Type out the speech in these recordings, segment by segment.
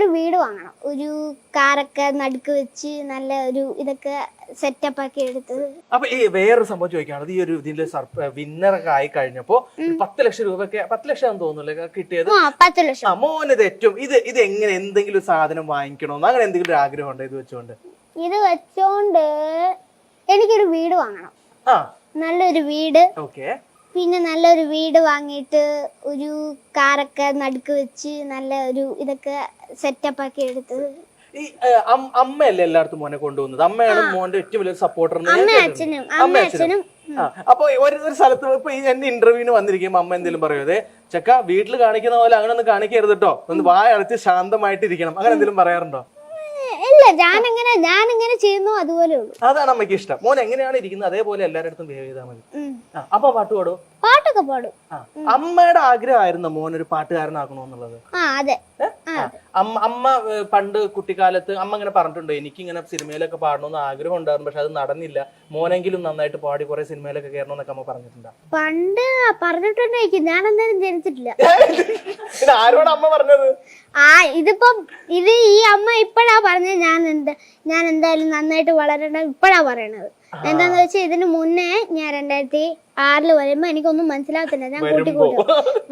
എനിക്കൊരു വീട് വാങ്ങണം. ഒരു കാറൊക്കെ നടുക്ക് വെച്ച് നല്ല ഒരു ഇതൊക്കെ സെറ്റപ്പ് ആക്കി എടുത്ത്. അപ്പൊ ഈ വേറൊരു സംഭവം ചോദിക്കാണത്, ഈ ഒരു ഇതിന്റെ വിന്നറൊക്കെ ആയി കഴിഞ്ഞപ്പോ 10 ലക്ഷം രൂപയൊക്കെ 10 ലക്ഷം തോന്നുന്നില്ല കിട്ടിയത്. 10 ലക്ഷം. മോനത് ഏറ്റവും ഇത് എങ്ങനെ എന്തെങ്കിലും ഒരു സാധനം വാങ്ങിക്കണോന്ന് അങ്ങനെ എന്തെങ്കിലും ഒരു ആഗ്രഹം ഉണ്ടോ? ഇത് വെച്ചോണ്ട് എനിക്കൊരു വീട് വാങ്ങണം. നല്ലൊരു വീട്. ഓക്കെ. പിന്നെ നല്ലൊരു വീട് വാങ്ങിയിട്ട് ഒരു കാറൊക്കെ നടുക്ക് വെച്ച് നല്ല ഒരു ഇതൊക്കെ സെറ്റപ്പ് ആക്കി എടുത്ത്. ഈ അമ്മയല്ലേ എല്ലായിടത്തും മോനെ കൊണ്ടുപോകുന്നത്? അമ്മയാണ് മോന്റെ ഏറ്റവും വലിയ സപ്പോർട്ടർ. അമ്മ അച്ഛനും. അപ്പൊ ഒരു സ്ഥലത്ത് ഇപ്പൊ എന്റെ ഇന്റർവ്യൂവിന് വന്നിരിക്കുമ്പോ അമ്മ എന്തെങ്കിലും പറയുമോ, ചക്ക വീട്ടിൽ കാണിക്കുന്ന പോലെ അങ്ങനെ ഒന്നും കാണിക്കരുത് കേട്ടോ, ഒന്ന് വായടച്ച് ശാന്തമായിട്ടിരിക്കണം, അങ്ങനെ എന്തെങ്കിലും പറയാറുണ്ടോ? ഇല്ല, ഞാനിങ്ങനെ ചെയ്യുന്നു അതുപോലെ ഉള്ളൂ. അതാണ് അമ്മയ്ക്ക് ഇഷ്ടം. മോൻ എങ്ങനെയാണ് ഇരിക്കുന്നത് അതേപോലെ എല്ലാവരുടെ അടുത്തും ബിഹേവ് ചെയ്താൽ മതി. അപ്പൊ പാട്ട് പാടോ? പാട്ടൊക്കെ പാടും. അമ്മയുടെ ആഗ്രഹമായിരുന്നു മോൻ ഒരു പാട്ടുകാരനാക്കണോന്നുള്ളത്? അതെ. അമ്മ പണ്ട് കുട്ടിക്കാലത്ത് അമ്മ ഇങ്ങനെ പറഞ്ഞിട്ടുണ്ടോ, എനിക്കിങ്ങനെ സിനിമയിലൊക്കെ പാടണമെന്ന് ആഗ്രഹം ഉണ്ടായിരുന്നു, പക്ഷെ അത് നടന്നില്ല, മോനെങ്കിലും നന്നായിട്ട് പാടി കുറെ സിനിമയിലൊക്കെ കയറണമെന്നൊക്കെ അമ്മ പറഞ്ഞിട്ടുണ്ടോ? പണ്ട് പറഞ്ഞിട്ടുണ്ടായിരിക്കും, ഞാൻ എന്തായാലും ജനിച്ചിട്ടില്ല. ആരോട് അമ്മ പറഞ്ഞത്? ഇത് ഈ അമ്മ ഇപ്പഴാ പറഞ്ഞത്. ഞാൻ എന്തായാലും നന്നായിട്ട് വളരണം ഇപ്പഴാ പറയണത്. എന്താന്ന് വെച്ചാൽ ഇതിന് മുന്നേ ഞാൻ 2006 വരുമ്പോ എനിക്കൊന്നും മനസ്സിലാകത്തില്ല. ഞാൻ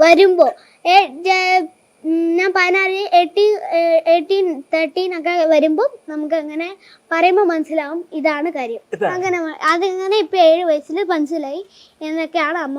വരുമ്പോ ഞാൻ 16, 18, 13 ഒക്കെ വരുമ്പോ നമുക്ക് അങ്ങനെ പറയുമ്പോ മനസ്സിലാവും ഇതാണ് കാര്യം. അതിങ്ങനെ ഇപ്പൊ 7 വയസ്സിൽ മനസ്സിലായി എന്നൊക്കെയാണ് അമ്മ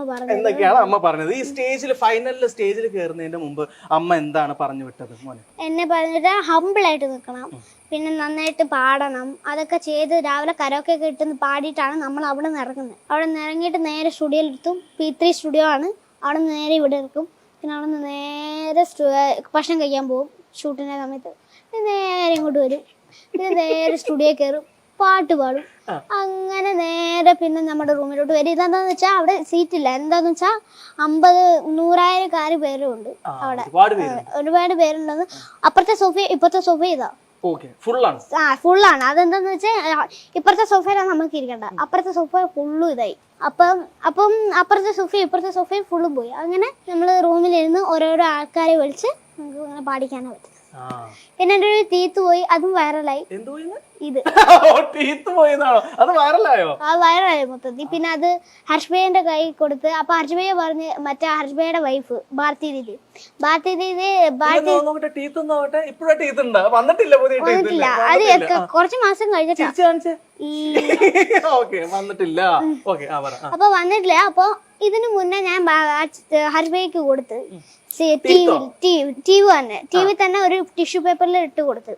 പറഞ്ഞത്. ഈ സ്റ്റേജിൽ ഫൈനലിൽ സ്റ്റേജിൽ കയറുന്നതിന്റെ മുമ്പ് അമ്മ എന്താണ് പറഞ്ഞു വിട്ടത് മോനെ? എന്നെ പറഞ്ഞിട്ട് ഹംബിൾ ആയിട്ട് നിൽക്കണം, പിന്നെ നന്നായിട്ട് പാടണം. അതൊക്കെ ചെയ്ത് രാവിലെ കരോക്കെ ഒക്കെ ഇട്ട് പാടിയിട്ടാണ് നമ്മൾ അവിടെ നിന്ന് ഇറങ്ങുന്നത്. അവിടെ നിന്ന് ഇറങ്ങിയിട്ട് നേരെ സ്റ്റുഡിയോയിൽ എത്തും. P3 സ്റ്റുഡിയോ ആണ്. അവിടെ നിന്ന് നേരെ ഇവിടെ ഇറക്കും. പിന്നെ അവിടെ നിന്ന് നേരെ ഭക്ഷണം കഴിക്കാൻ പോകും. ഷൂട്ടിന്റെ സമയത്ത് നേരെ ഇങ്ങോട്ട് വരും. പിന്നെ നേരെ സ്റ്റുഡിയോ കയറും, പാട്ട് പാടും. അങ്ങനെ നേരെ പിന്നെ നമ്മുടെ റൂമിലോട്ട് വരും. ഇതെന്താന്ന് വെച്ചാൽ അവിടെ സീറ്റില്ല. എന്താന്ന് വെച്ചാൽ 50,000 പേരും ഉണ്ട് അവിടെ. ഒരുപാട് പേരുണ്ടെന്ന്. അപ്പുറത്തെ സോഫ ഇപ്പുറത്തെ സോഫ ഇതാ ഫുള്ളാണ്. അതെന്താന്ന് വെച്ചാൽ ഇപ്പുറത്തെ സോഫയിലാണ് നമുക്ക് ഇരിക്കണ്ട. അപ്പുറത്തെ സോഫ ഫുള്ളും ഇതായി. അപ്പം അപ്പുറത്തെ സോഫയും ഇപ്പുറത്തെ സോഫയും ഫുള്ളും പോയി. അങ്ങനെ നമ്മള് റൂമിലിരുന്ന് ഓരോരോ ആൾക്കാരെ വിളിച്ച് നമുക്ക് ഇങ്ങനെ പാടിക്കാനാ പറ്റും. പിന്നെ എന്റെ ഒരു തീത്ത് പോയി, അതും വൈറലായി. ഇത് വൈറലായി മൊത്തത്തിൽ. പിന്നെ അത് ഹർഷബയുടെ കൈ കൊടുത്ത്. അപ്പൊ ഹർഷബയ പറഞ്ഞ് മറ്റേ ഹർഷബയുടെ വൈഫ് ഭാരതി ദീദി വന്നിട്ടില്ല. അത് കുറച്ച് മാസം കഴിഞ്ഞിട്ടാ. അപ്പൊ വന്നിട്ടില്ല. അപ്പൊ ഇതിനു മുന്നേ ഞാൻ ഹർഷബയ്ക്ക് കൊടുത്ത് ടി വി തന്നെ ഒരു ടിഷ്യൂ പേപ്പറിൽ ഇട്ട് കൊടുത്ത്.